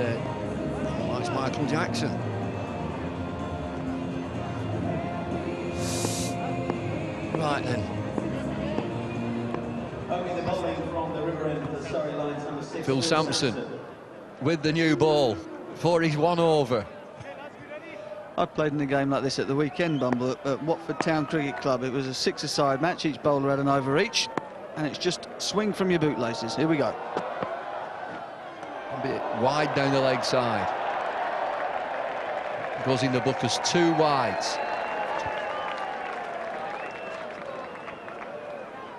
likes Michael Jackson. Right then. Phil Sampson with the new ball for his 1 over. I played in a game like this at the weekend, Bumble, at Watford Town Cricket Club. It was a 6-a-side match. Each bowler had an over each, and it's just swing from your bootlaces. Here we go. A bit wide down the leg side. Goes in the book as 2 wides.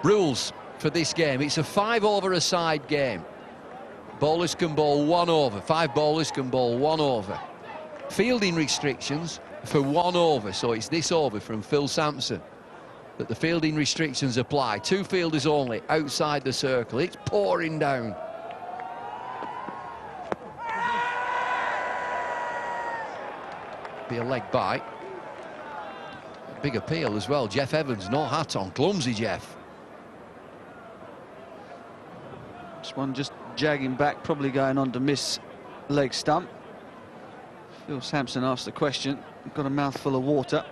Rules for this game: it's a 5 over a side game. Bowlers can bowl 1 over. 5 bowlers can bowl 1 over. Fielding restrictions for 1 over, so it's this over from Phil Sampson that the fielding restrictions apply. 2 fielders only outside the circle. It's pouring down. Be a leg bite. Big appeal as well. Jeff Evans, no hat on. Clumsy Jeff. This one just jagging back, probably going on to miss leg stump. Phil Sampson asked the question. Got a mouthful of water.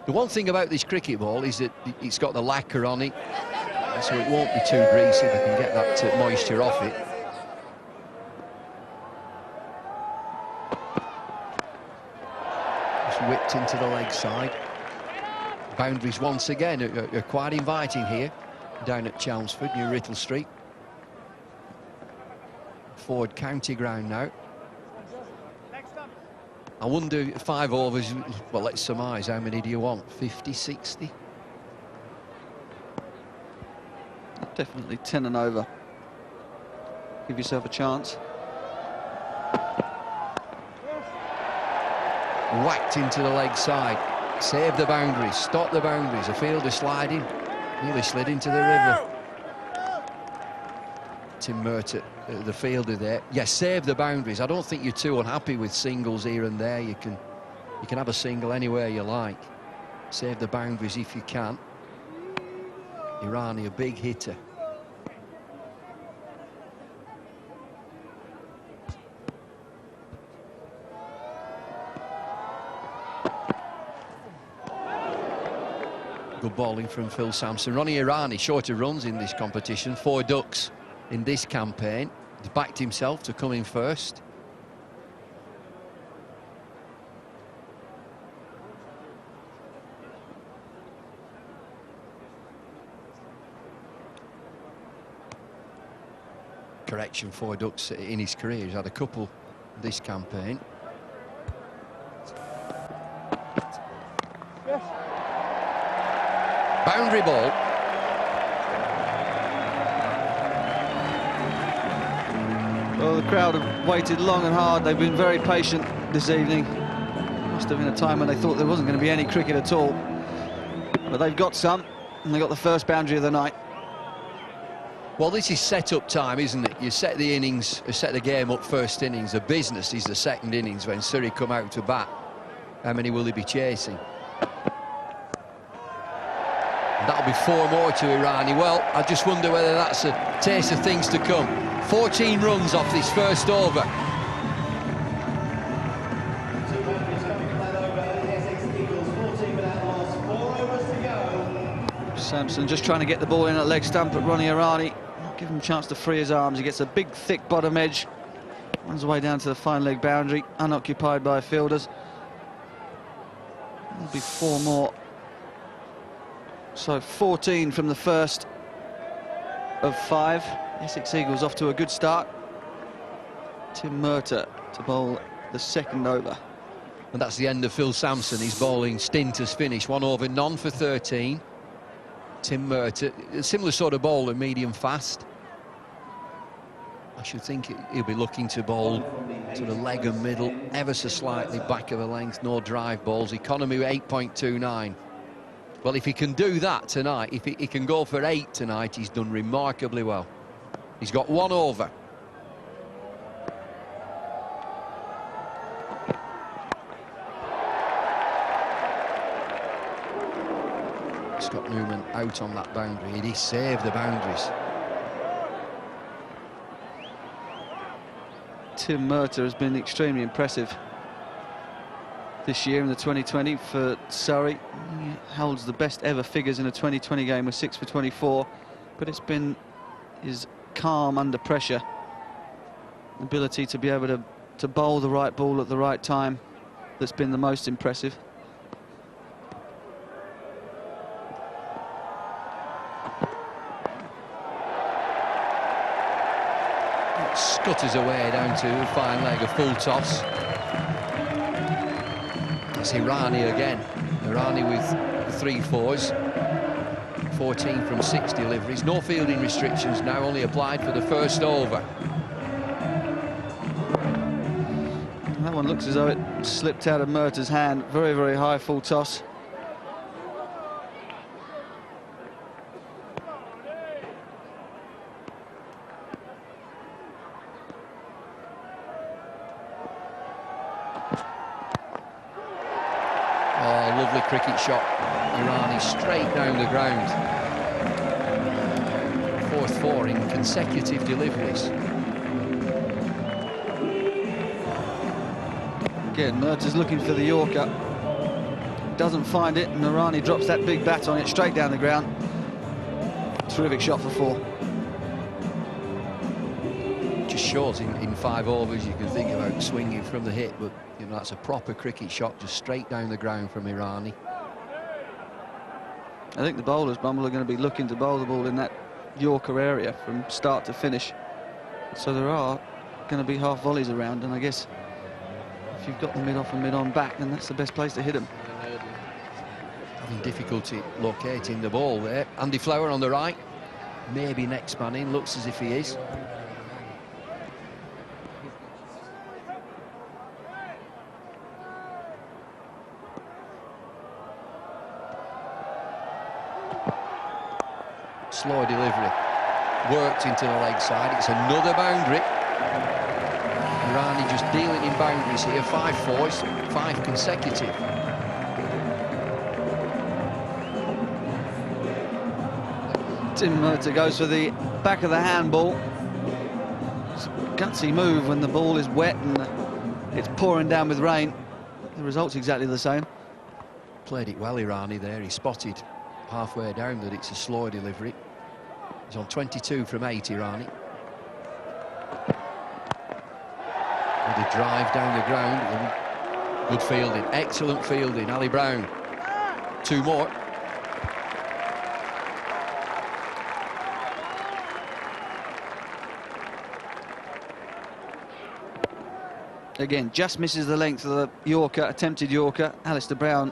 The one thing about this cricket ball is that it's got the lacquer on it, so it won't be too greasy. They can get that moisture off it. Just whipped into the leg side. Boundaries once again are quite inviting here down at Chelmsford, New Riddle Street. Ford County ground now. I wonder, 5 overs, well, let's surmise, how many do you want? 50, 60? Definitely 10 and over. Give yourself a chance. Whacked into the leg side. Saved the boundaries, stopped the boundaries. A fielder sliding, nearly slid into the river. Tim Murtagh, the fielder there. Yes, save the boundaries. I don't think you're too unhappy with singles here and there. You can have a single anywhere you like. Save the boundaries if you can. Irani, a big hitter. Good bowling from Phil Sampson. Ronnie Irani, shorter runs in this competition. 4 ducks in this campaign. He's backed himself to come in first. Correction, 4 ducks in his career. He's had a couple this campaign. Yes. Boundary ball. Well, the crowd have waited long and hard. They've been very patient this evening. Must have been a time when they thought there wasn't going to be any cricket at all. But they've got some, and they got the first boundary of the night. Well, this is set-up time, isn't it? You set the innings, set the game up first innings. The business is the second innings when Surrey come out to bat. How many will they be chasing? And that'll be 4 more to Irani. Well, I just wonder whether that's a taste of things to come. 14 runs off this first over. Sampson just trying to get the ball in at leg stump at Ronnie Irani. Not give him a chance to free his arms. He gets a big, thick bottom edge. Runs away down to the fine leg boundary, unoccupied by fielders. There'll be 4 more. So 14 from the first of 5. Essex Eagles off to a good start. Tim Murtagh to bowl the second over. And that's the end of Phil Sampson. His bowling stint has finished. 1 over, none for 13. Tim Murtagh, a similar sort of bowler, medium fast. I should think he'll be looking to bowl sort of leg and middle, ever so slightly back of the length, no drive balls. Economy 8.29. Well, if he can do that tonight, if he can go for 8 tonight, he's done remarkably well. He's got 1 over. Scott Newman out on that boundary. He saved the boundaries. Tim Murtagh has been extremely impressive this year in the 2020 for Surrey. He holds the best ever figures in a 2020 game with 6 for 24, but it's been his calm under pressure, ability to be able to bowl the right ball at the right time that's been the most impressive. Scutters away down to a fine leg, a full toss. It's Irani again. Irani with 3 fours, 14 from 6 deliveries. No fielding restrictions now, only applied for the first over. That one looks as though it slipped out of Murtagh's hand. Very, very high full toss. Oh, lovely cricket shot. Irani straight down the ground. 4th 4 in consecutive deliveries. Again, Murtagh's looking for the Yorker. Doesn't find it, and Irani drops that big bat on it straight down the ground. Terrific shot for 4. Just shows in 5 overs you can think about swinging from the hip, but you know that's a proper cricket shot, just straight down the ground from Irani. I think the bowlers, Bumble, are going to be looking to bowl the ball in that Yorker area from start to finish. So there are going to be half volleys around, and I guess if you've got the mid-off and mid-on back, then that's the best place to hit them. Having difficulty locating the ball there. Andy Flower on the right, maybe next man in, looks as if he is. Slow delivery, worked into the leg side. It's another boundary. Irani just dealing in boundaries here. 5 fours, 5 consecutive. Tim Murtagh goes for the back of the handball. It's a gutsy move when the ball is wet and it's pouring down with rain. The result's exactly the same. Played it well, Irani there. He spotted halfway down that it's a slow delivery. He's on 22 from 8, Irani. With a drive down the ground. Good fielding, excellent fielding. Ali Brown. 2 more. Again, just misses the length of the Yorker, attempted Yorker. Alistair Brown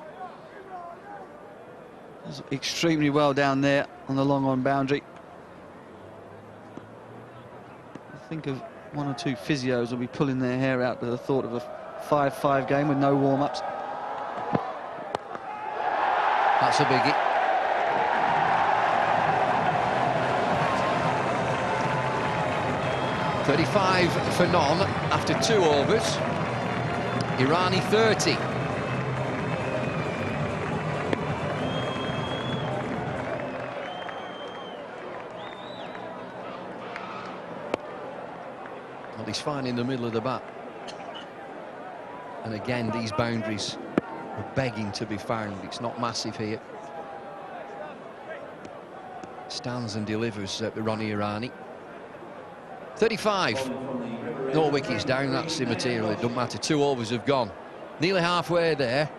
does extremely well down there on the long on boundary. I think of 1 or 2 physios will be pulling their hair out with the thought of a 5-5 game with no warm-ups. That's a biggie. .35 for none after 2 overs. Irani 30. Well, he's fine in the middle of the bat. And again, these boundaries are begging to be found. It's not massive here. Stands and delivers Ronnie Irani. 35. No wickets down, that's immaterial. It doesn't matter. 2 overs have gone. Nearly halfway there.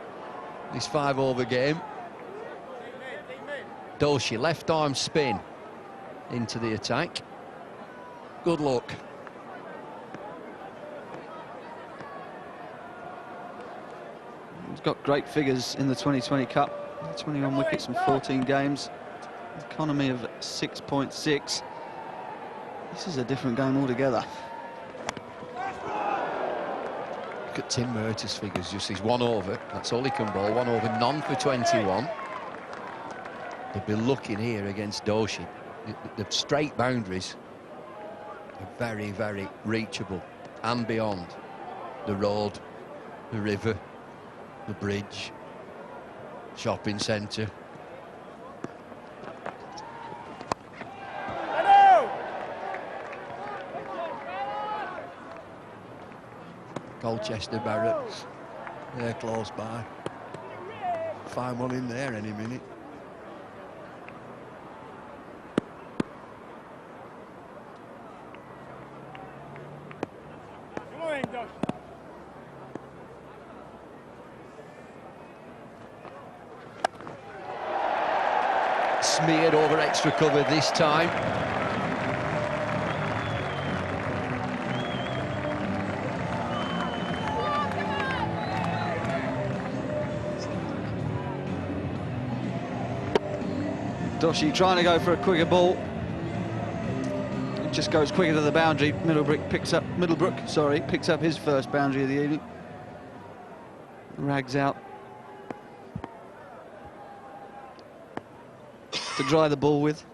This 5-over game. Doshi, left arm spin into the attack. Good luck. He's got great figures in the 2020 Cup. 21 wickets in 14 games. Economy of 6.6. This is a different game altogether. Look at Tim Murtagh's figures, just his 1 over. That's all he can bowl. 1 over, none for 21. They'll be looking here against Doshi. The straight boundaries are very, very reachable and beyond. The road, the river, the bridge, shopping centre. Colchester Barracks. They're close by. Find one in there any minute. Smeared over extra cover this time. Doshi trying to go for a quicker ball. It just goes quicker to the boundary. Middlebrook picks up his first boundary of the evening. Rags out to dry the ball with.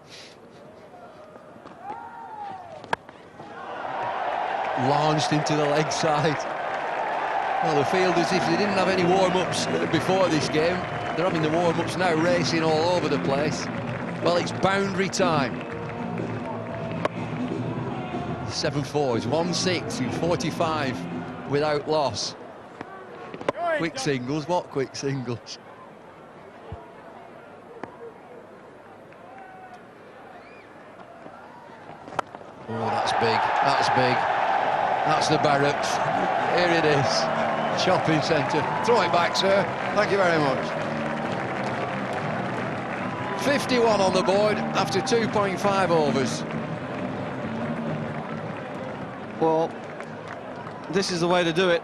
Launched into the leg side. Well, they feel as if they didn't have any warm-ups before this game. They're having the warm-ups now, racing all over the place. Well, it's boundary time. 7-4, it's 1-6 in 45 without loss. Quick singles, what quick singles? Oh, that's big, that's big. That's the Barracks. Here it is. Shopping centre. Throw it back, sir. Thank you very much. 51 on the board after 2.5 overs. Well, this is the way to do it.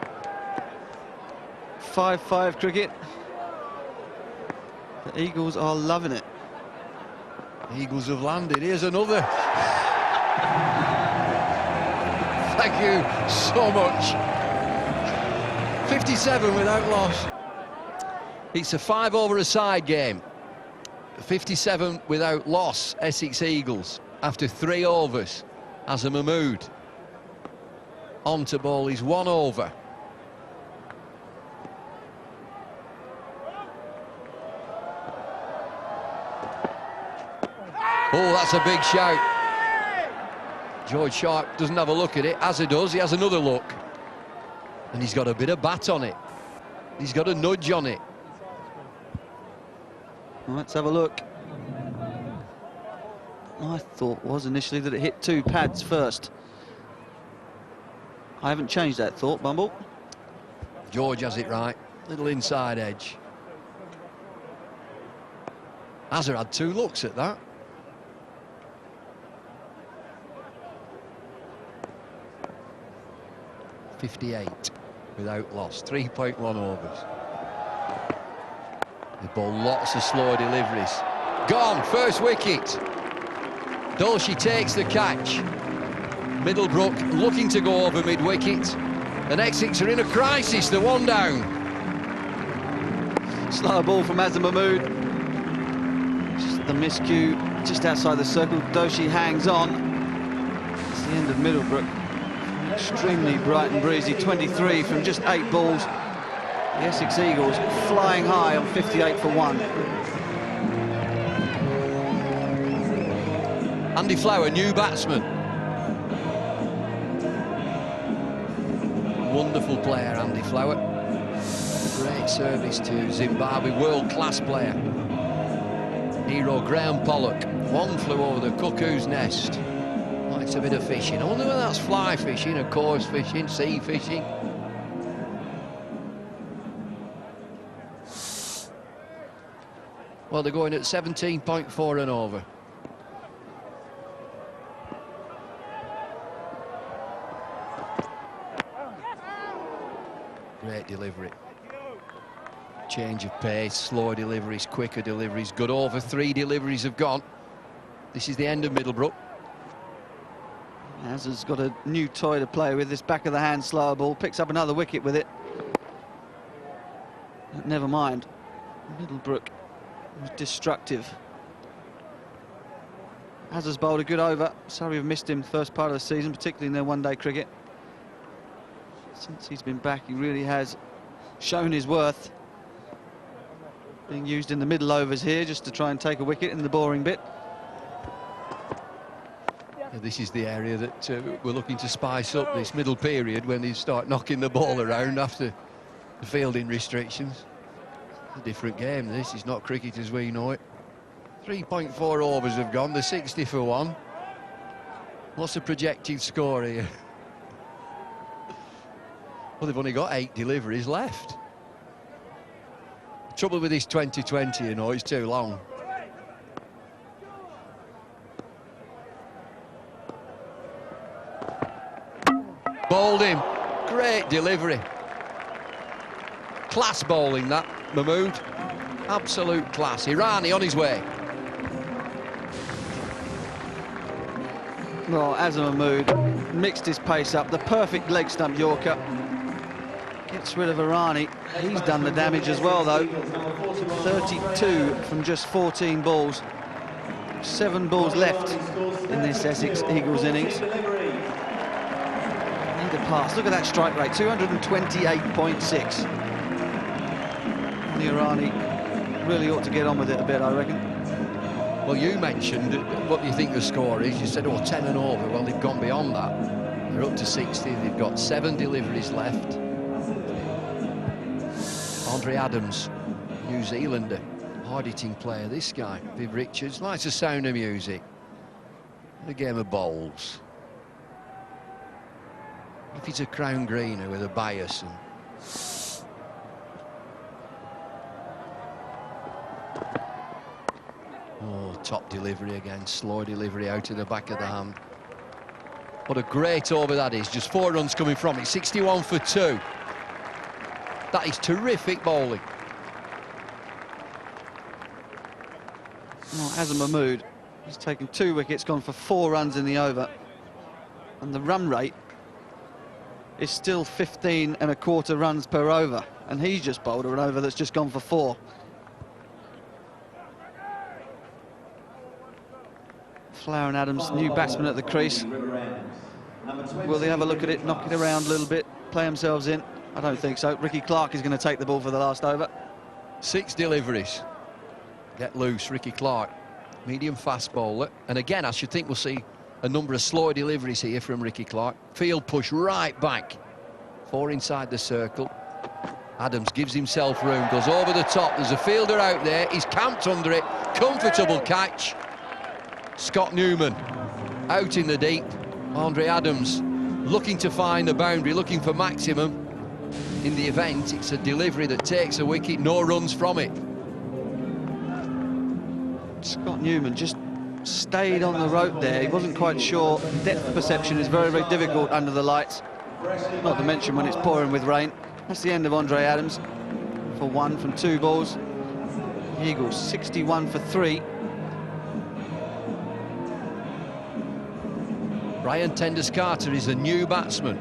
5-5 cricket. The Eagles are loving it. The Eagles have landed. Here's another. Thank you so much. 57 without loss. It's a 5-over-a-side game. 57 without loss, Essex Eagles, after 3 overs. As a Mahmood. On to bowl is 1 over. Oh, that's a big shout. George Sharp doesn't have a look at it. As he does, he has another look. And he's got a bit of bat on it. He's got a nudge on it. Let's have a look. My thought was initially that it hit 2 pads first. I haven't changed that thought, Bumble. George has it right. Little inside edge. Azhar had 2 looks at that. .58 without loss, 3.1 overs. They bowl lots of slow deliveries. Gone, first wicket. Dolce takes the catch. Middlebrook looking to go over mid-wicket. And Essex are in a crisis, they're 1 down. Slow ball from Mahmood. Just the miscue, just outside the circle. Doshi hangs on. It's the end of Middlebrook. Extremely bright and breezy, 23 from just 8 balls. The Essex Eagles flying high on 58 for 1. Andy Flower, new batsman. Wonderful player, Andy Flower. Great service to Zimbabwe, world-class player. Hero Graham Pollock. 1 flew over the cuckoo's nest. Oh, it's a bit of fishing. I wonder whether that's fly fishing, of course, fishing, sea fishing. Well, they're going at 17.4 and over. Great delivery. Change of pace, slower deliveries, quicker deliveries. Good over 3 deliveries have gone. This is the end of Middlebrook. Azhar's got a new toy to play with, this back of the hand slower ball. Picks up another wicket with it. But never mind. Middlebrook was destructive. Azhar's bowled a good over. Surrey have missed him the first part of the season, particularly in their one-day cricket. Since he's been back, he really has shown his worth. Being used in the middle overs here just to try and take a wicket in the boring bit. This is the area that we're looking to spice up this middle period when they start knocking the ball around after the fielding restrictions. It's a different game, this is not cricket as we know it. 3.4 overs have gone, they're 60 for 1. What's the projected score here? Well, they've only got 8 deliveries left. The trouble with this 2020, you know, it's too long. Bowled him. Great delivery. Class bowling, that, Mahmood. Absolute class. Irani on his way. Well, as Mahmood mixed his pace up, the perfect leg stump Yorker. Gets rid of Irani. He's done the damage as well, though. 32 from just 14 balls. 7 balls left in this Essex Eagles innings. Need a pass. Look at that strike rate, 228.6. Irani really ought to get on with it a bit, I reckon. Well, you mentioned what do you think the score is. You said, oh, 10 and over. Well, they've gone beyond that. They're up to 60. They've got 7 deliveries left. Andre Adams, New Zealander, hard-hitting player, this guy. Viv Richards, likes the sound of music. And a game of bowls. If he's a crown greener with a bias. And oh, top delivery again, slow delivery out of the back of the hand. What a great over that is, just 4 runs coming from it, 61 for 2. That is terrific bowling. Well, Azam Mahmood, he's taken 2 wickets, gone for 4 runs in the over. And the run rate is still 15.25 runs per over. And he's just bowled an over that's just gone for 4. Flower and Adams, new batsman at the crease. Will they have a look at it, knock it around a little bit, play themselves in? I don't think so. Ricky Clark is going to take the ball for the last over. 6 deliveries. Get loose, Ricky Clark. Medium fast bowler. And again, I should think we'll see a number of slow deliveries here from Ricky Clark. Field push right back. 4 inside the circle. Adams gives himself room, goes over the top. There's a fielder out there. He's camped under it. Comfortable catch. Scott Newman out in the deep. Andre Adams looking to find the boundary, looking for maximum. In the event, it's a delivery that takes a wicket, no runs from it. Scott Newman just stayed on the rope there. He wasn't quite sure. Depth perception is very, very difficult under the lights. Not to mention when it's pouring with rain. That's the end of Andre Adams for 1 from 2 balls. Eagles 61 for 3. Brian Tenders-Carter is a new batsman.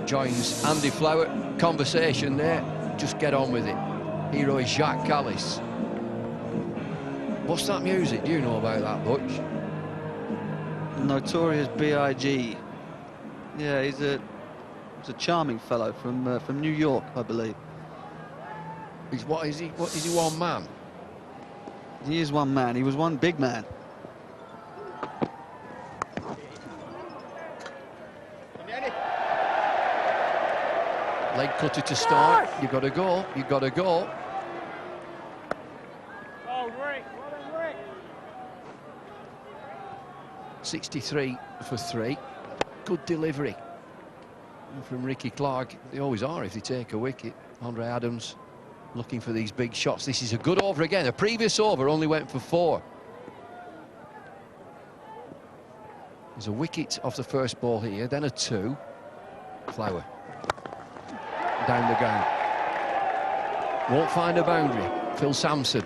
Joins Andy Flower. Conversation there. Just get on with it. Hero is Jacques Callis. What's that music? Do you know about that, Butch? Notorious B.I.G. Yeah, he's a charming fellow from New York, I believe. What is he? What is he? One man? He is one man. He was one big man. Leg cutter to start. You've got to go. You've got to go. Oh, Rick. 63 for 3. Good delivery from Ricky Clark. They always are if they take a wicket. Andre Adams looking for these big shots. This is a good over again. A previous over only went for 4. There's a wicket off the first ball here, then a 2. Flower. Down the ground. Won't find a boundary. Phil Sampson.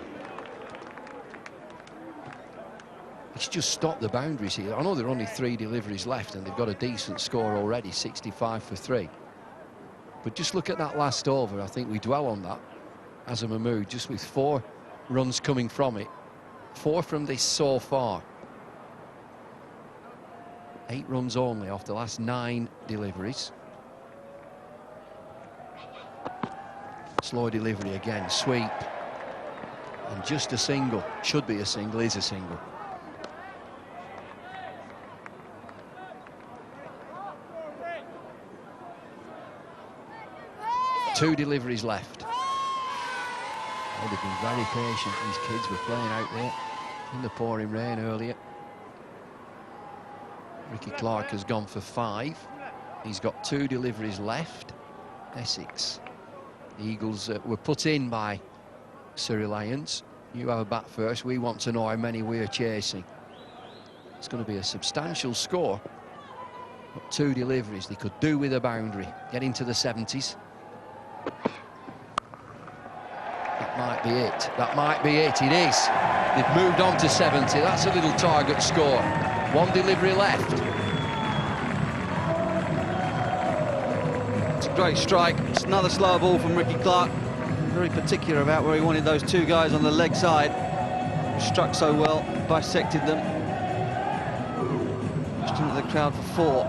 He's just stopped the boundaries here. I know there are only 3 deliveries left and they've got a decent score already, 65 for 3. But just look at that last over. I think we dwell on that as a Mahmood, just with 4 runs coming from it. 4 from this so far. 8 runs only off the last 9 deliveries. Slow delivery again, sweep. And just a single. Should be a single, is a single. 2 deliveries left. Oh, they've been very patient. These kids were playing out there in the pouring rain earlier. Ricky Clark has gone for 5. He's got 2 deliveries left. Essex. The Eagles were put in by Surrey Lions. You have a bat first. We want to know how many we're chasing. It's going to be a substantial score. But 2 deliveries. They could do with a boundary. Get into the 70s. That might be it. That might be it. It is. They've moved on to 70. That's a little target score. 1 delivery left. It's a great strike. It's another slower ball from Ricky Clark. Very particular about where he wanted those 2 guys on the leg side. Struck so well, bisected them. Just into the crowd for 4.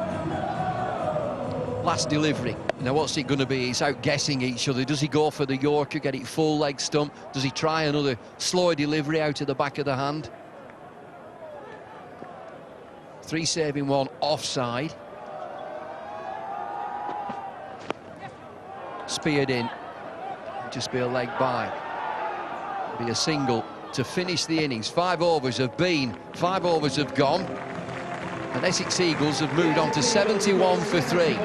Last delivery. Now what's it going to be? He's outguessing each other. Does he go for the Yorker, get it full leg stump? Does he try another slow delivery out of the back of the hand? 3 saving 1 offside. Speared in. Just be a leg by. Be a single to finish the innings. 5 overs have been, 5 overs have gone. And Essex Eagles have moved on to 71 for 3.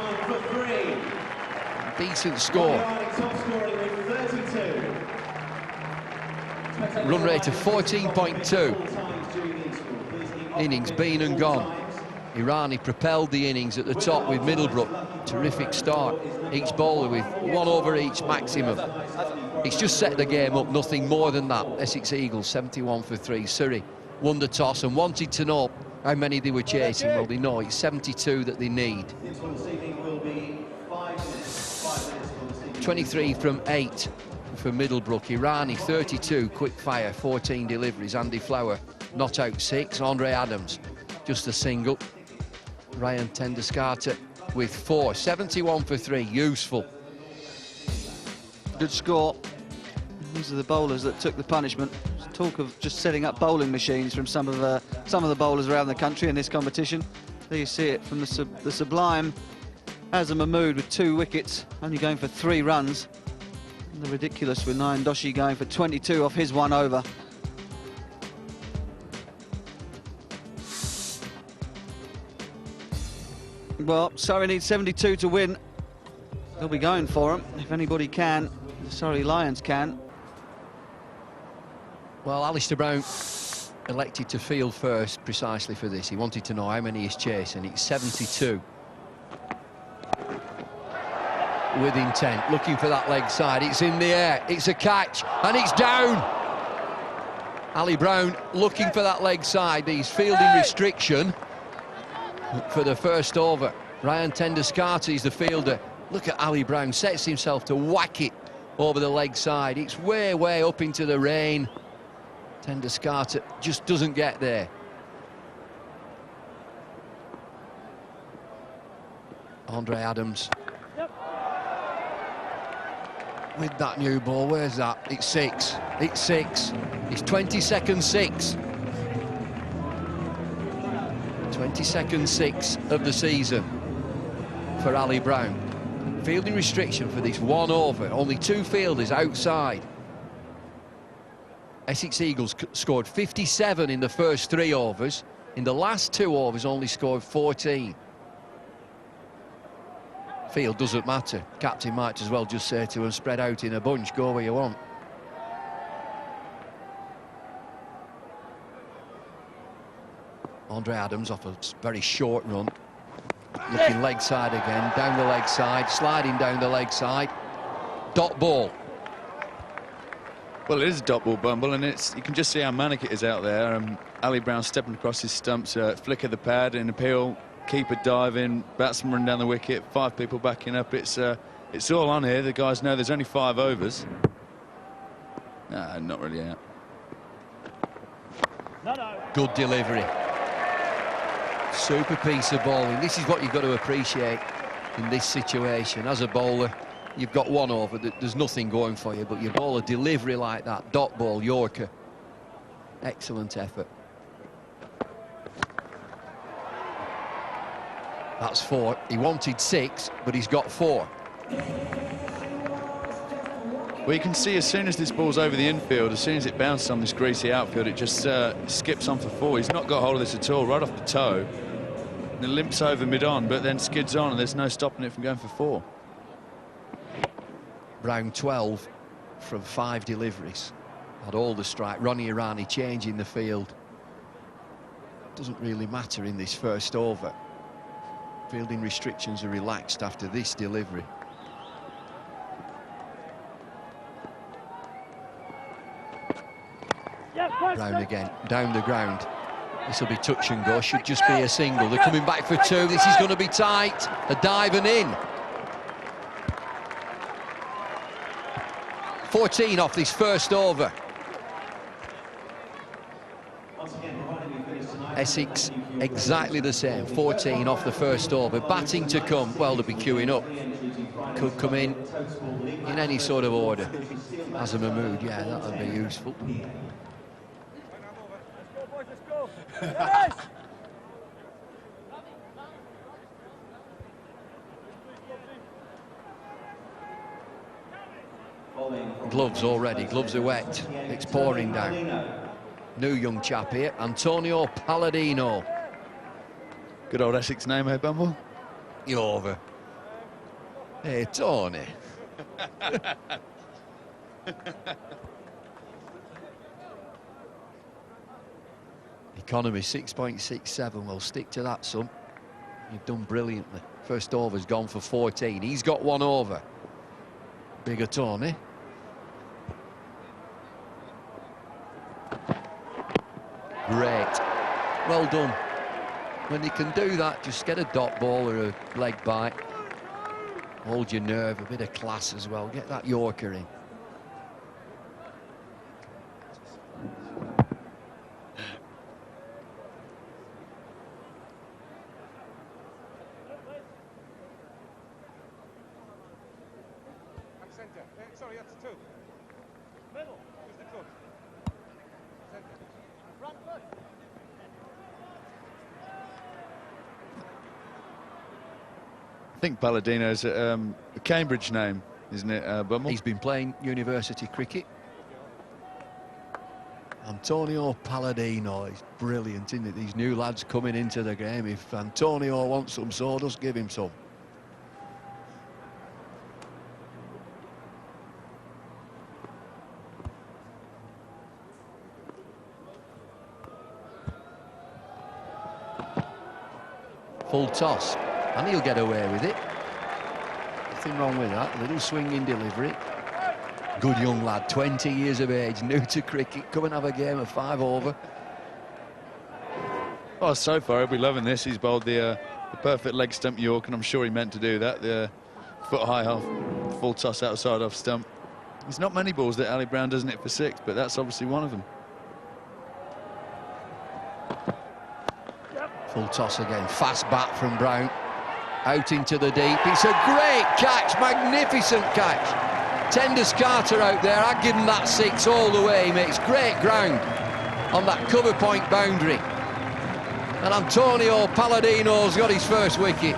Decent score. Run rate of 14.2. Innings been and gone. Irani propelled the innings at the top with Middlebrook. Terrific start. Each bowler with 1 over each maximum. It's just set the game up, nothing more than that. Essex Eagles 71 for 3. Surrey won the toss and wanted to know how many they were chasing. Well, they know it's 72 that they need. 23 from 8 for Middlebrook. Irani 32, quick fire, 14 deliveries. Andy Flower not out 6. Andre Adams just a single. Ryan Tendescarter with 4. 71 for 3, useful. Good score. These are the bowlers that took the punishment. There's talk of just setting up bowling machines from some of the bowlers around the country in this competition. There you see it from the sublime Azam Mahmood with 2 wickets, only going for 3 runs. And the ridiculous with Nayan Doshi going for 22 off his 1 over. Well, Surrey needs 72 to win. They'll be going for them, if anybody can. The Surrey Lions can. Well, Alistair Brown elected to field first precisely for this. He wanted to know how many he's chasing. It's 72. With intent, looking for that leg side. It's in the air, it's a catch, and it's down. Ali Brown looking for that leg side. He's fielding restriction for the first over. Ryan Tendescarter is the fielder. Look at Ali Brown, sets himself to whack it over the leg side. It's way, way up into the rain. Tendescarter just doesn't get there. Andre Adams. With that new ball, where's that? It's 6. It's 6. It's 22nd 6. 22nd 6 of the season for Ali Brown. Fielding restriction for this 1 over. Only 2 fielders outside. Essex Eagles scored 57 in the first 3 overs. In the last 2 overs, only scored 14. Field doesn't matter. Captain might as well just say to him, spread out in a bunch, go where you want. Andre Adams off a very short run. Looking leg side again, down the leg side, sliding down the leg side. Dot ball. Well, it is a dot ball, Bumble, and you can just see how manic it is out there. Ali Brown stepping across his stumps, flick of the pad, in appeal. Keeper diving, batsman running down the wicket, 5 people backing up. It's all on here. The guys know there's only 5 overs. Nah, not really out. Good delivery. Super piece of bowling. This is what you've got to appreciate in this situation. As a bowler, you've got 1 over. There's nothing going for you, but you bowl a delivery like that, dot ball, Yorker. Excellent effort. That's 4. He wanted 6, but he's got 4. Well, you can see as soon as this ball's over the infield, as soon as it bounces on this greasy outfield, it just skips on for 4. He's not got hold of this at all, right off the toe. And it limps over mid-on, but then skids on, and there's no stopping it from going for 4. Brown 12 from 5 deliveries. Had all the strike. Ronnie Irani changing the field. Doesn't really matter in this first over. Fielding restrictions are relaxed after this delivery. Brown again, down the ground. This will be touch and go, should just be a single. They're coming back for 2, this is going to be tight. A dive and in. 14 off this first over. Essex exactly the same, 14 off the first over. Batting to come, well, they'll be queuing up. Could come in any sort of order. As a Mahmood, yeah, that would be useful. Gloves already, gloves are wet. It's pouring down. New young chap here, Antonio Paladino. Good old Essex name, eh, Bumble? You're over. Hey, Tony. Economy 6.67. Well, stick to that, son. You've done brilliantly. First over's gone for 14. He's got 1 over. Bigger Tony. Great. Well done. When you can do that, just get a dot ball or a leg bite. Hold your nerve, a bit of class as well. Get that Yorker in. Sorry, that's 2. Middle. Who's the club? I think Paladino's a Cambridge name, isn't it, Bumble? He's been playing university cricket. Antonio Paladino is brilliant, isn't it? These new lads coming into the game. If Antonio wants some sawdust, give him some. Full toss, and he'll get away with it. Nothing wrong with that. A little swinging delivery. Good young lad, 20 years of age, new to cricket. Come and have a game of 5 over. Oh, so far he'll be loving this. He's bowled the perfect leg stump York, and I'm sure he meant to do that. The foot high half, full toss outside off stump. There's not many balls that Ali Brown doesn't hit for 6, but that's obviously one of them. Full toss again, fast bat from Brown. Out into the deep, it's a great catch, magnificent catch. Tenders Carter out there, I'd give him that 6 all the way. He makes great ground on that cover point boundary. And Antonio Paladino's got his first wicket.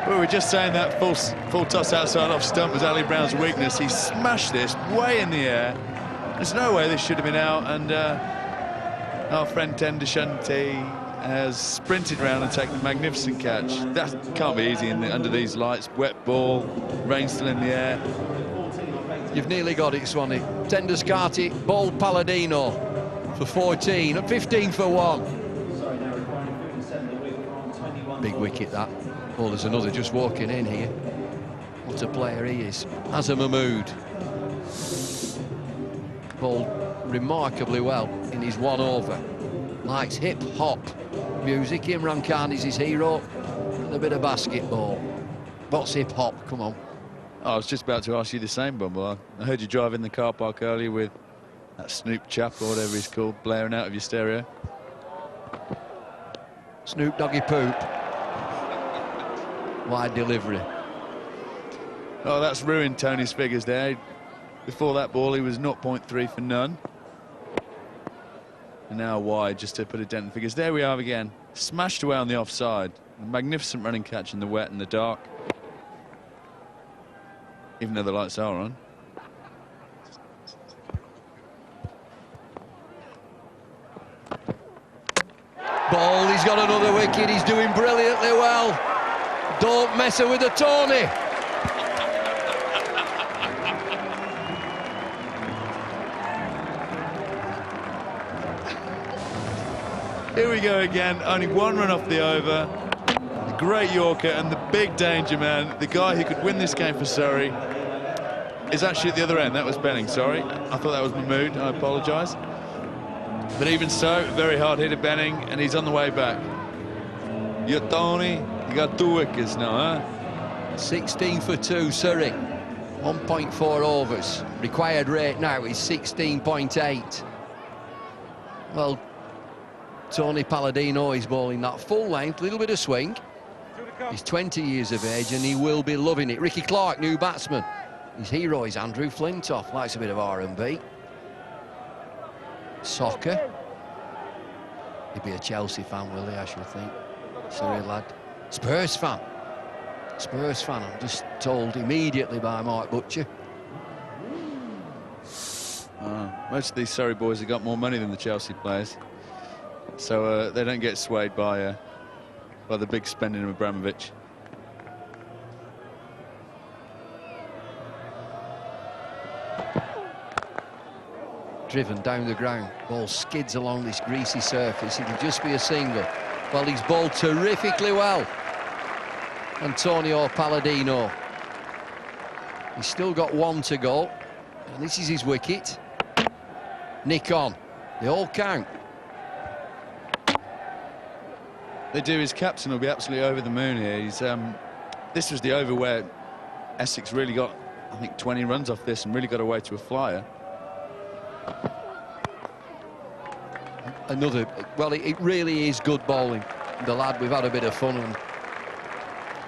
We were just saying that full toss outside off stump was Ali Brown's weakness. He smashed this way in the air. There's no way this should have been out, and our friend Tender Shanti has sprinted round and taken a magnificent catch. That can't be easy under these lights. Wet ball, rain still in the air. You've nearly got it, Swanee. Tenders Carter bowled Paladino for 14 and 15 for 1. Big wicket that. Oh, there's another just walking in here. What a player he is. As a Mahmood. Bowled remarkably well in his 1 over. Likes hip-hop music. Imran Khan is his hero. And a bit of basketball. What's hip-hop? Come on. I was just about to ask you the same, Bumble. I heard you drive in the car park earlier with that Snoop chap or whatever he's called blaring out of your stereo. Snoop Doggy Poop. Wide delivery. Oh, that's ruined Tony's figures there. Before that ball, he was 0.3 for none. And now wide, just to put a dent in figures. There we are again. Smashed away on the offside. A magnificent running catch in the wet and the dark. Even though the lights are on. ball, he's got another wicket, he's doing brilliantly well. Don't mess her with the Tony. Here we go again, only one run off the over. The great Yorker and the big danger man, the guy who could win this game for Surrey, is actually at the other end. That was Benning, sorry. I thought that was Mahmood, I apologise. But even so, very hard hit at Benning, and he's on the way back. You Tony, you got 2 wickets now, huh? 16 for 2, Surrey. 1.4 overs. Required rate now is 16.8. Well, Tony Paladino is bowling that full length, little bit of swing. He's 20 years of age and he will be loving it. Ricky Clark, new batsman. His hero is Andrew Flintoff, likes a bit of R&B. Soccer. He'd be a Chelsea fan, will he, I should think. Surrey lad. Spurs fan. Spurs fan, I'm just told immediately by Mark Butcher. Most of these Surrey boys have got more money than the Chelsea players. So they don't get swayed by the big spending of Abramovich. Driven down the ground, ball skids along this greasy surface, it'll just be a single. Well, he's bowled terrifically well, Antonio Paladino. He's still got 1 to go, and this is his wicket. Nick on, they all count. They do. His captain will be absolutely over the moon here. He's this was the over where Essex really got, I think, 20 runs off this and really got away to a flyer. Another, well, it really is good bowling. The lad, we've had a bit of fun, and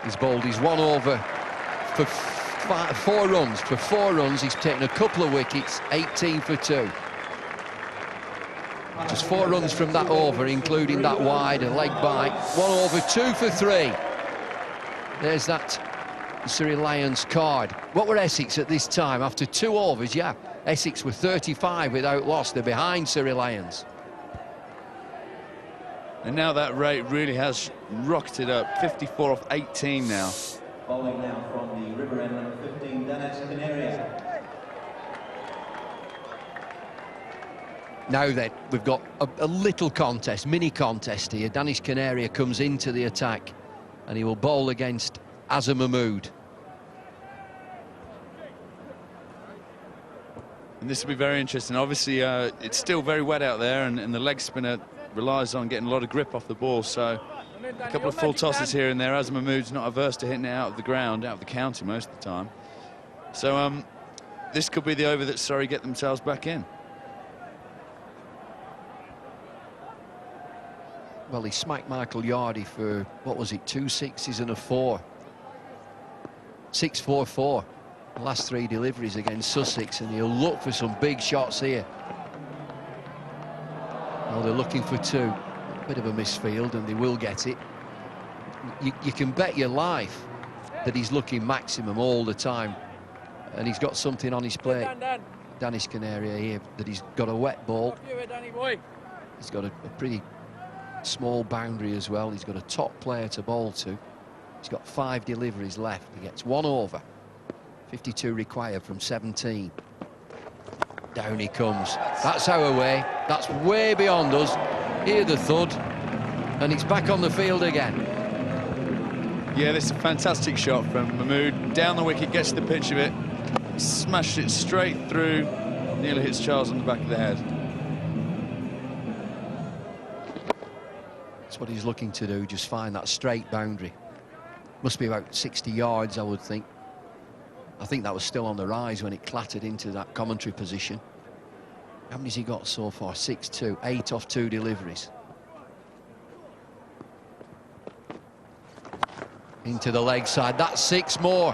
he's bowled. He's 1 over for 4 runs. For 4 runs, he's taken a couple of wickets, 18 for 2. Just 4 runs from that over, including that wide, a leg bite. 1 over, 2 for 3. There's that Surrey Lions card. What were Essex at this time? After 2 overs, yeah. Essex were 35 without loss. They're behind Surrey Lions. And now that rate really has rocketed up. 54 off 18 now. Bowling now from the river end, number 15, Dennis Canaria. Now then, we've got a little contest, mini contest here. Danish Canaria comes into the attack and he will bowl against Mahmood. And this will be very interesting. Obviously, it's still very wet out there, and the leg spinner relies on getting a lot of grip off the ball. So a couple of full tosses here and there. Mahmood's not averse to hitting it out of the ground, out of the county most of the time. So this could be the over that Surrey get themselves back in. Well, he smacked Michael Yardy for, what was it, 2 sixes and a 4. 6-4-4. The last 3 deliveries against Sussex, and he'll look for some big shots here. Well, they're looking for 2. A bit of a misfield, and they will get it. You can bet your life that he's looking maximum all the time, and he's got something on his plate. Danish Canaria here, that he's got a wet ball. He's got a pretty small boundary as well. He's got a top player to bowl to. He's got 5 deliveries left. He gets 1 over. 52 required from 17. Down he comes. That's our way. That's way beyond us. Hear the thud, and it's back on the field again. Yeah, this is a fantastic shot from Mahmood. Down the wicket, gets the pitch of it, smashed it straight through, nearly hits Charles on the back of the head. That's what he's looking to do, just find that straight boundary. Must be about 60 yards, I would think. I think that was still on the rise when it clattered into that commentary position. How many's he got so far? 6-2, 8 off 2 deliveries. Into the leg side, that's 6 more.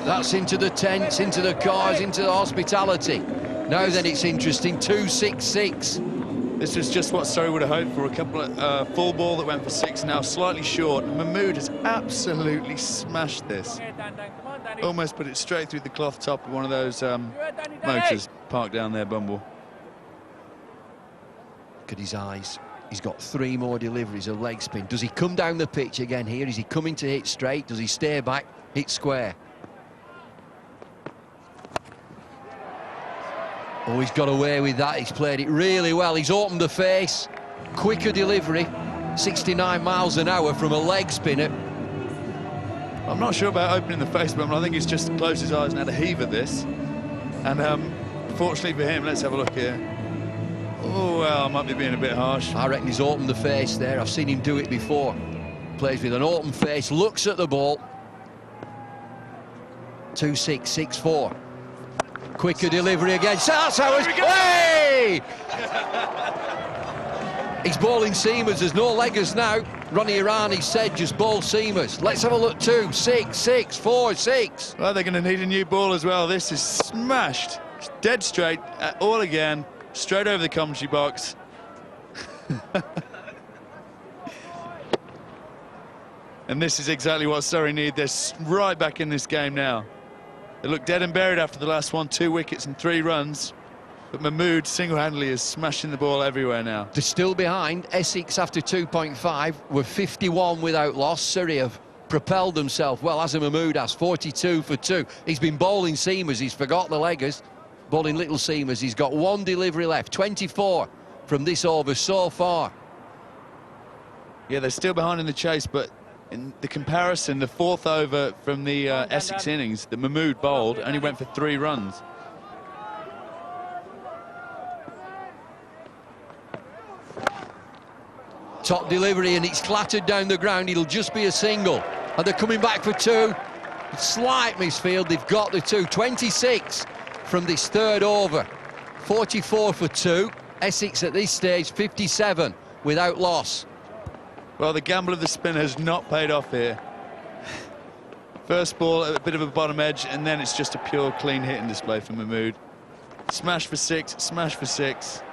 That's into the tents, into the cars, into the hospitality. Now then it's interesting, 2-6-6. This was just what Surrey would have hoped for. A couple of full ball that went for 6, now slightly short. Mahmood has absolutely smashed this. Almost put it straight through the cloth top of one of those motors parked down there, Bumble. Look at his eyes. He's got 3 more deliveries of leg spin. Does he come down the pitch again here? Is he coming to hit straight? Does he stay back, hit square? Oh, he's got away with that. He's played it really well. He's opened the face. Quicker delivery. 69 miles an hour from a leg spinner. I'm not sure about opening the face, but I think he's just closed his eyes and had a heave at this. And fortunately for him, let's have a look here. Oh, well, I might be being a bit harsh. I reckon he's opened the face there. I've seen him do it before. Plays with an open face, looks at the ball. 2-6, 6-4. Quicker delivery again. That's how it's... Hey! He's bowling seamers. There's no leggers now. Ronnie Irani said just bowl seamers. Let's have a look. 2, 6, 6, 4, 6. Well, they're going to need a new ball as well. This is smashed. It's dead straight. All again. Straight over the commentary box. And this is exactly what Surrey need. They're right back in this game now. They look dead and buried after the last one. 2 wickets and 3 runs. But Mahmood single-handedly is smashing the ball everywhere now. They're still behind. Essex after 2.5 were 51 without loss. Surrey have propelled themselves. Well, as Mahmood has, 42 for 2. He's been bowling seamers. He's forgot the leggers. Bowling little seamers. He's got 1 delivery left. 24 from this over so far. Yeah, they're still behind in the chase, but in the comparison, the 4th over from the Essex innings that Mahmood bowled only went for 3 runs. Top delivery, and it's clattered down the ground. It'll just be a single. And they're coming back for 2. Slight misfield. They've got the 2. 26 from this 3rd over. 44 for 2. Essex at this stage, 57 without loss. Well, the gamble of the spinner has not paid off here. First ball, a bit of a bottom edge, and then it's just a pure clean hitting display from Mahmood. Smash for 6, smash for 6.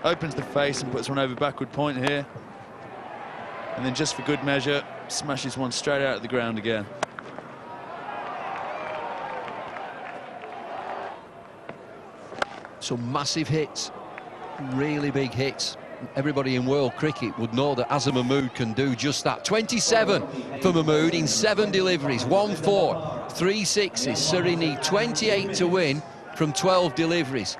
Opens the face and puts one over backward point here. And then just for good measure, smashes one straight out of the ground again. Some massive hits, really big hits. Everybody in world cricket would know that Azam Mahmood can do just that. 27 for Mahmood in 7 deliveries, 1-4, 3 sixes. Surrey need 28 to win from 12 deliveries.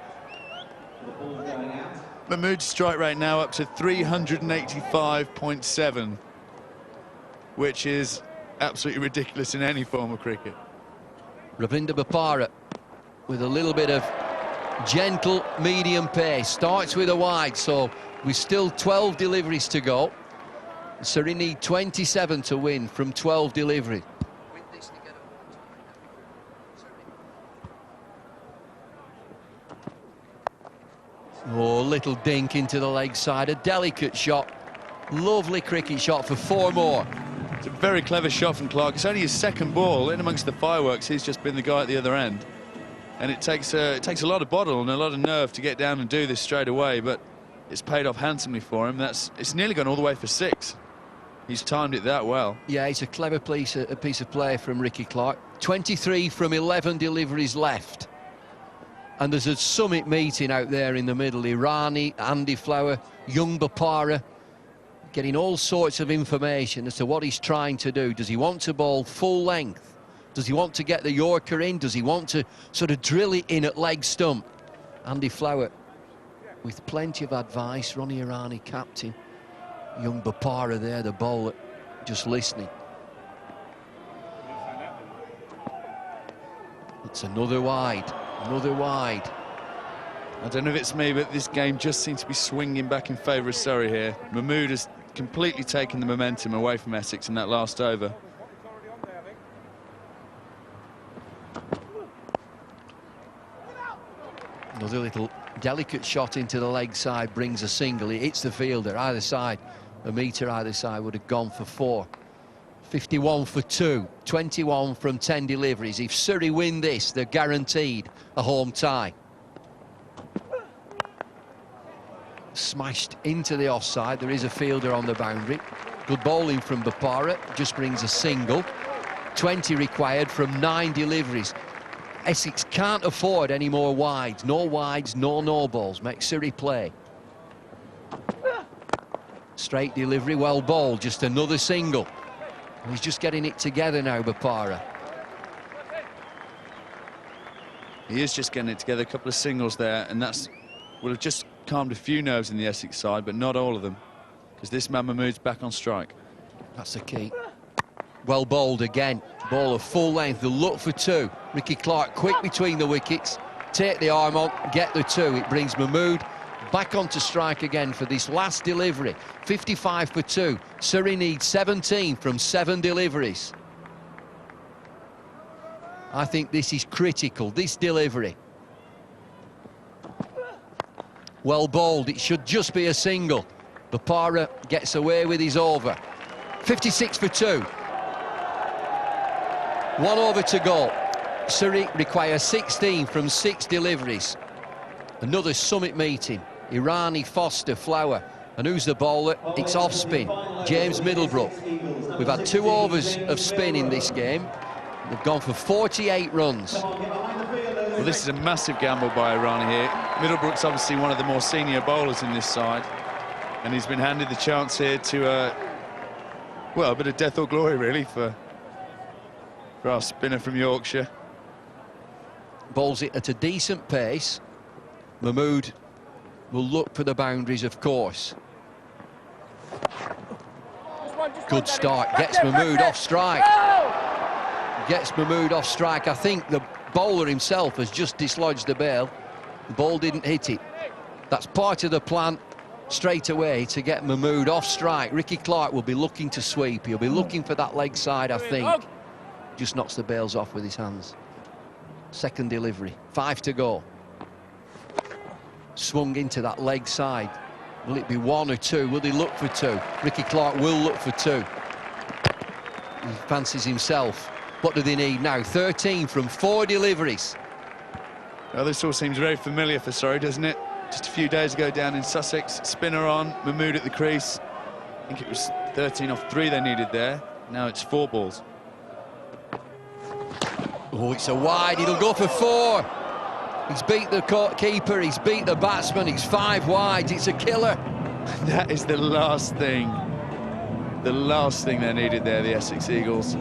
Mahmood's strike rate now up to 385.7, which is absolutely ridiculous in any form of cricket. Ravinder Bapara with a little bit of gentle medium pace. Starts with a wide, so we've still 12 deliveries to go. Surrey need 27 to win from 12 deliveries. Oh, little dink into the leg side, a delicate shot. Lovely cricket shot for 4 more. It's a very clever shot from Clark. It's only his 2nd ball. In amongst the fireworks, he's just been the guy at the other end. And it takes a lot of bottle and a lot of nerve to get down and do this straight away, but it's paid off handsomely for him. It's nearly gone all the way for 6. He's timed it that well. Yeah, it's a clever piece of play from Ricky Clark. 23 from 11 deliveries left. And there's a summit meeting out there in the middle. Irani, Andy Flower, young Bapara, getting all sorts of information as to what he's trying to do. Does he want to bowl full length? Does he want to get the Yorker in? Does he want to sort of drill it in at leg stump? Andy Flower with plenty of advice. Ronnie Irani, captain. Young Bapara there, the bowler, just listening. It's another wide, another wide. I don't know if it's me, but this game just seems to be swinging back in favour of Surrey here. Mahmood has completely taken the momentum away from Essex in that last over. Another little delicate shot into the leg side brings a single. It hits the fielder either side. A metre either side would have gone for 4. 51 for 2. 21 from 10 deliveries. If Surrey win this, they're guaranteed a home tie. Smashed into the offside. There is a fielder on the boundary. Good bowling from Bapara. Just brings a single. 20 required from 9 deliveries. Essex can't afford any more wides. No wides, no balls. Make Surrey play. Straight delivery, well bowled, just another single. And he's just getting it together now, Bopara. He is just getting it together, a couple of singles there, and that's will have just calmed a few nerves in the Essex side, but not all of them, because this man Mahmood's back on strike. That's the key. Well bowled again. Ball of full length, they'll look for two. Ricky Clark quick between the wickets, take the arm on, get the two. It brings Mahmood back onto strike again for this last delivery. 55 for two. Surrey needs 17 from 7 deliveries. I think this is critical, this delivery. Well bowled, it should just be a single. Bopara gets away with his over. 56 for two. 1 over to go. Surrey require 16 from 6 deliveries. Another summit meeting. Irani, Foster, Flower. And who's the bowler? It's off spin. James Middlebrook. We've had 2 overs of spin in this game. They've gone for 48 runs. Well, this is a massive gamble by Irani here. Middlebrook's obviously one of the more senior bowlers in this side, and he's been handed the chance here to, well, a bit of death or glory, really, for our spinner from Yorkshire. Bowls it at a decent pace. Mahmood will look for the boundaries, of course. Good start, gets Mahmood off strike. Gets Mahmood off strike. I think the bowler himself has just dislodged the bail. The ball didn't hit it. That's part of the plan straight away to get Mahmood off strike. Ricky Clark will be looking to sweep. He'll be looking for that leg side, I think. Just knocks the bails off with his hands. Second delivery, 5 to go. Swung into that leg side. Will it be 1 or 2? Will he look for 2? Ricky Clark will look for 2. He fancies himself. What do they need now? 13 from 4 deliveries. Well, this all seems very familiar for Surrey, doesn't it? Just a few days ago down in Sussex, spinner on, Mahmood at the crease. I think it was 13 off 3 they needed there. Now it's 4 balls. Oh, it's a wide. It'll go for 4. He's beat the keeper, he's beat the batsman, he's 5 wide. It's a killer. That is the last thing they needed there, the Essex Eagles.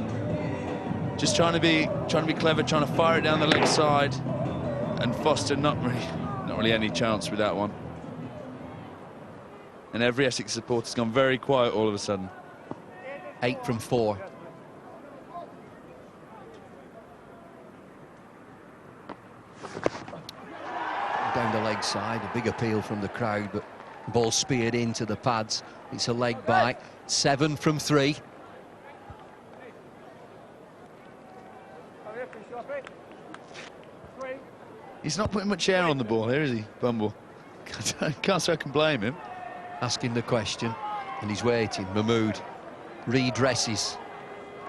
Just trying to be clever, trying to fire it down the leg side, and Foster not really any chance with that one. And every Essex supporter's gone very quiet all of a sudden. 8 from 4. Down the leg side, a big appeal from the crowd, but ball speared into the pads. It's a leg bite. 7 from 3. He's not putting much air on the ball here, is he, Bumble? Can't say I can blame him. Asking the question, and he's waiting. Mahmood redresses,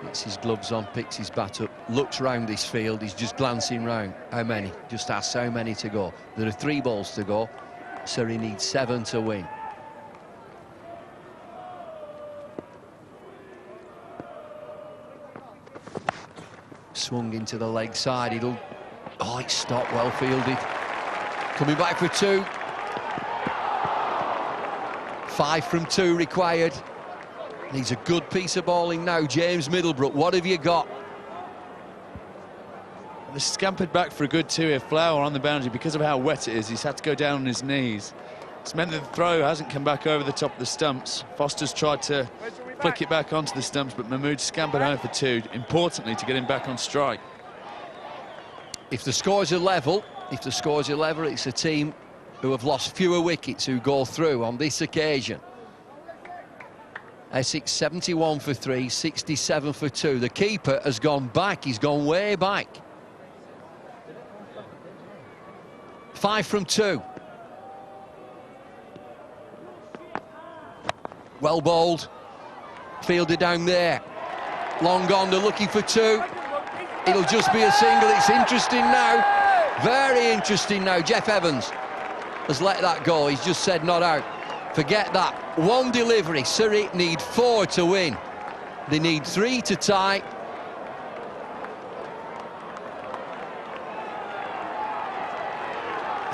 gets his gloves on, picks his bat up, looks round this field. He's just glancing round. How many? Just asks how many to go. There are 3 balls to go. Surrey needs 7 to win. Swung into the leg side. It'll... Oh, it's stopped, well fielded. Coming back for 2. 5 from 2 required. Needs a good piece of bowling now. James Middlebrook, what have you got? They scampered back for a good 2 here. Flower on the boundary, because of how wet it is, he's had to go down on his knees. It's meant that the throw hasn't come back over the top of the stumps. Foster's tried to flick it back onto the stumps, but Mahmood scampered home for 2, importantly to get him back on strike. If the scores are level, it's a team who have lost fewer wickets who go through on this occasion. Essex 71 for 3, 67 for 2. The keeper has gone back, he's gone way back. 5 from 2. Well bowled. Fielder down there. Long gone, they're looking for 2. It'll just be a single. It's interesting now. Very interesting now. Jeff Evans has let that go. He's just said not out. Forget that. 1 delivery. Surrey need 4 to win. They need 3 to tie.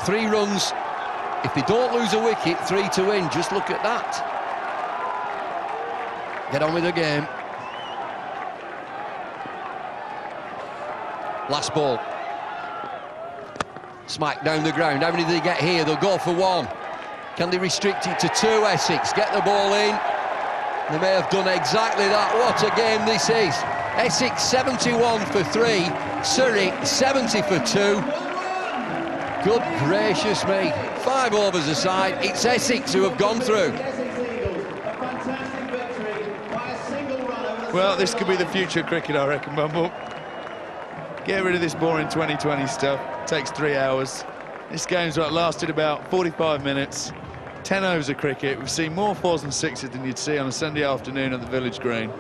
Three runs. If they don't lose a wicket, 3 to win. Just look at that. Get on with the game. Last ball. Smack down the ground. How many do they get here? They'll go for one. Can they restrict it to two, Essex? Get the ball in. They may have done exactly that. What a game this is. Essex 71 for 3. Surrey 70 for 2. Good gracious me. 5 overs aside. It's Essex who have gone through. Well, this could be the future of cricket, I reckon, Bumble. Get rid of this boring 2020 stuff. Takes 3 hours. This game's lasted about 45 minutes. 10 overs of cricket. We've seen more 4s and 6s than you'd see on a Sunday afternoon at the Village Green.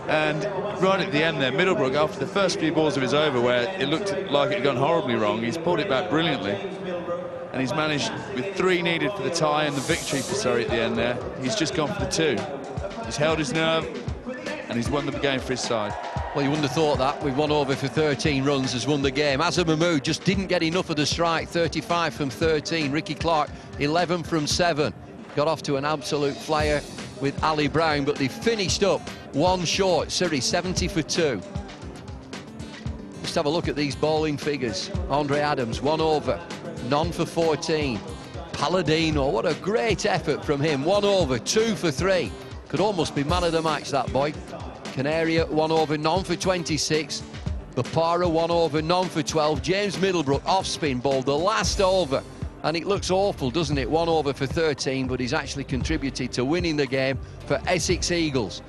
And right at the end there, Middlebrook, after the first few balls of his over where it looked like it had gone horribly wrong, he's pulled it back brilliantly. And he's managed, with 3 needed for the tie and the victory for Surrey at the end there, he's just gone for the 2. He's held his nerve and he's won the game for his side. Well, you wouldn't have thought that. With 1 over for 13 runs, has won the game. Mahmood just didn't get enough of the strike. 35 from 13. Ricky Clark, 11 from 7. Got off to an absolute flyer with Ali Brown, but they finished up 1 short. Surrey 70 for 2. Just have a look at these bowling figures. Andre Adams, 1 over, none for 14. Paladino, what a great effort from him. 1 over, 2 for 3. Could almost be man of the match, that boy. Canaria 1 over, none for 26. Bapara 1 over, none for 12. James Middlebrook off spin bowled the last over, and it looks awful, doesn't it? 1 over for 13, but he's actually contributed to winning the game for Essex Eagles.